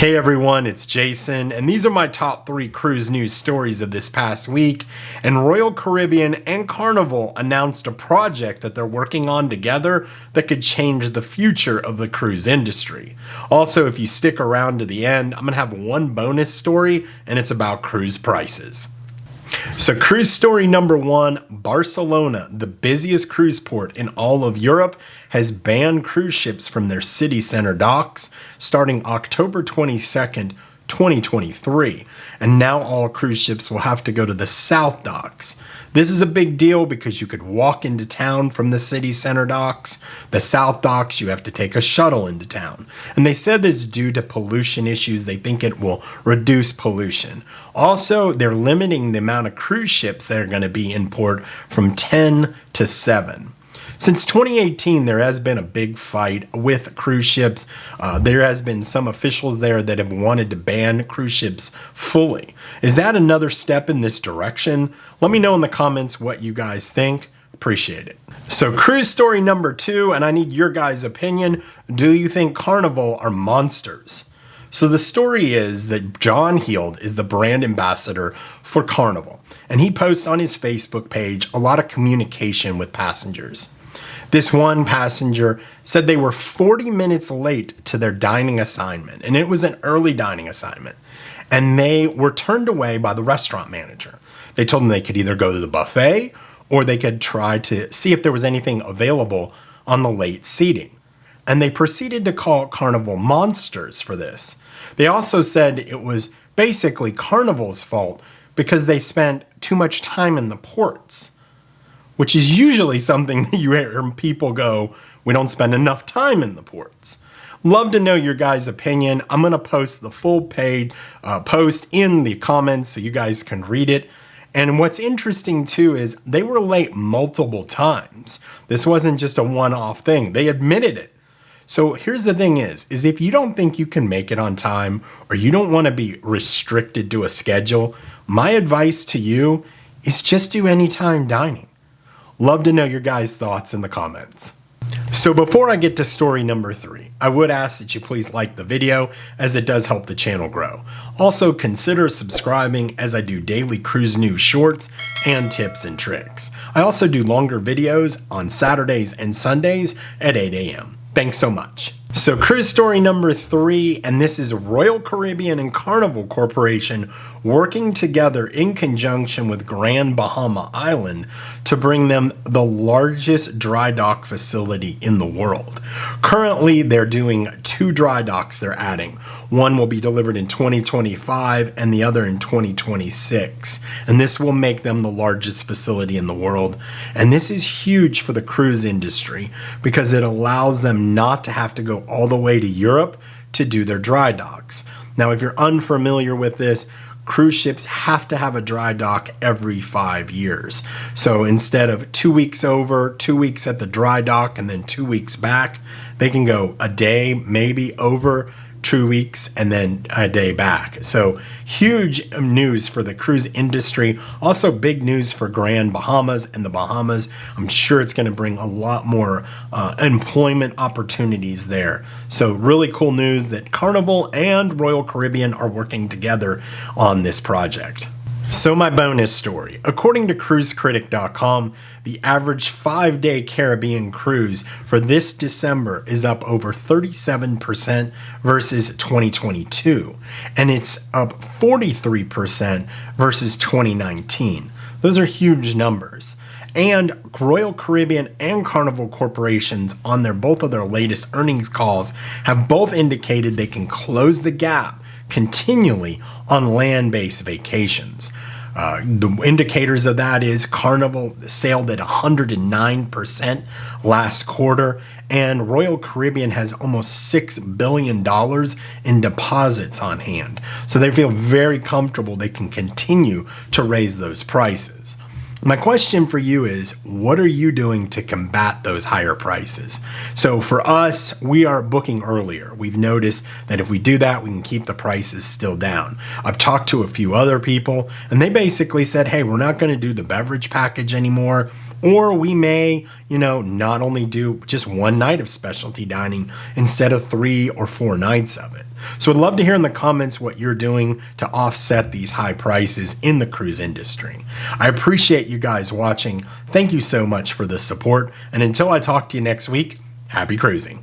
Hey everyone, it's Jason, and these are my top 3 cruise news stories of this past week. And Royal Caribbean and Carnival announced a project that they're working on together that could change the future of the cruise industry. Also, if you stick around to the end, I'm going to have one bonus story, and it's about cruise prices. So cruise story number 1, Barcelona, the busiest cruise port in all of Europe, has banned cruise ships from their city center docks starting October 22nd, 2023. And now all cruise ships will have to go to the south docks. This is a big deal because you could walk into town from the city center docks. The south docks, you have to take a shuttle into town. And they said it's due to pollution issues. They think it will reduce pollution. Also, they're limiting the amount of cruise ships that are going to be in port from 10 to 7. Since 2018, there has been a big fight with cruise ships. There has been some officials there that have wanted to ban cruise ships fully. Is that another step in this direction? Let me know in the comments what you guys think. Appreciate it. So cruise story number 2, and I need your guys' opinion. Do you think Carnival are monsters? So the story is that John Heald is the brand ambassador for Carnival, and he posts on his Facebook page a lot of communication with passengers. This one passenger said they were 40 minutes late to their dining assignment, and it was an early dining assignment, and they were turned away by the restaurant manager. They told them they could either go to the buffet or they could try to see if there was anything available on the late seating. And they proceeded to call Carnival Monsters for this. They also said it was basically Carnival's fault because they spent too much time in the ports, which is usually something that you hear people go, we don't spend enough time in the ports. Love to know your guys' opinion. I'm going to post the full paid post in the comments so you guys can read it. And what's interesting too is they were late multiple times. This wasn't just a one-off thing. They admitted it. So here's the thing is if you don't think you can make it on time or you don't want to be restricted to a schedule, my advice to you is just do anytime dining. Love to know your guys' thoughts in the comments. So before I get to story number 3, I would ask that you please like the video as it does help the channel grow. Also consider subscribing as I do daily cruise news shorts and tips and tricks. I also do longer videos on Saturdays and Sundays at 8 a.m. Thanks so much. So cruise story number 3, and this is Royal Caribbean and Carnival Corporation working together in conjunction with Grand Bahama Island to bring them the largest dry dock facility in the world. Currently, they're doing 2 dry docks they're adding. One will be delivered in 2025 and the other in 2026. And this will make them the largest facility in the world. And this is huge for the cruise industry because it allows them not to have to go all the way to Europe to do their dry docks. Now, if you're unfamiliar with this, cruise ships have to have a dry dock every 5 years. So instead of 2 weeks over, 2 weeks at the dry dock, and then 2 weeks back, they can go a day, maybe over 2 weeks, and then a day back. So huge news for the cruise industry. Also big news for Grand Bahamas and the Bahamas. I'm sure it's going to bring a lot more employment opportunities there. So really cool news that Carnival and Royal Caribbean are working together on this project. So my bonus story. According to cruisecritic.com, the average 5-day Caribbean cruise for this December is up over 37% versus 2022, and it's up 43% versus 2019. Those are huge numbers. And Royal Caribbean and Carnival corporations on both of their latest earnings calls have both indicated they can close the gap continually on land-based vacations. The indicators of that is Carnival sailed at 109% last quarter, and Royal Caribbean has almost $6 billion in deposits on hand. So they feel very comfortable they can continue to raise those prices. My question for you is, what are you doing to combat those higher prices? So for us, we are booking earlier. We've noticed that if we do that, we can keep the prices still down. I've talked to a few other people, and they basically said, hey, we're not going to do the beverage package anymore. Or we may, not only do just one night of specialty dining instead of 3 or 4 nights of it. So I'd love to hear in the comments what you're doing to offset these high prices in the cruise industry. I appreciate you guys watching. Thank you so much for the support. And until I talk to you next week, happy cruising.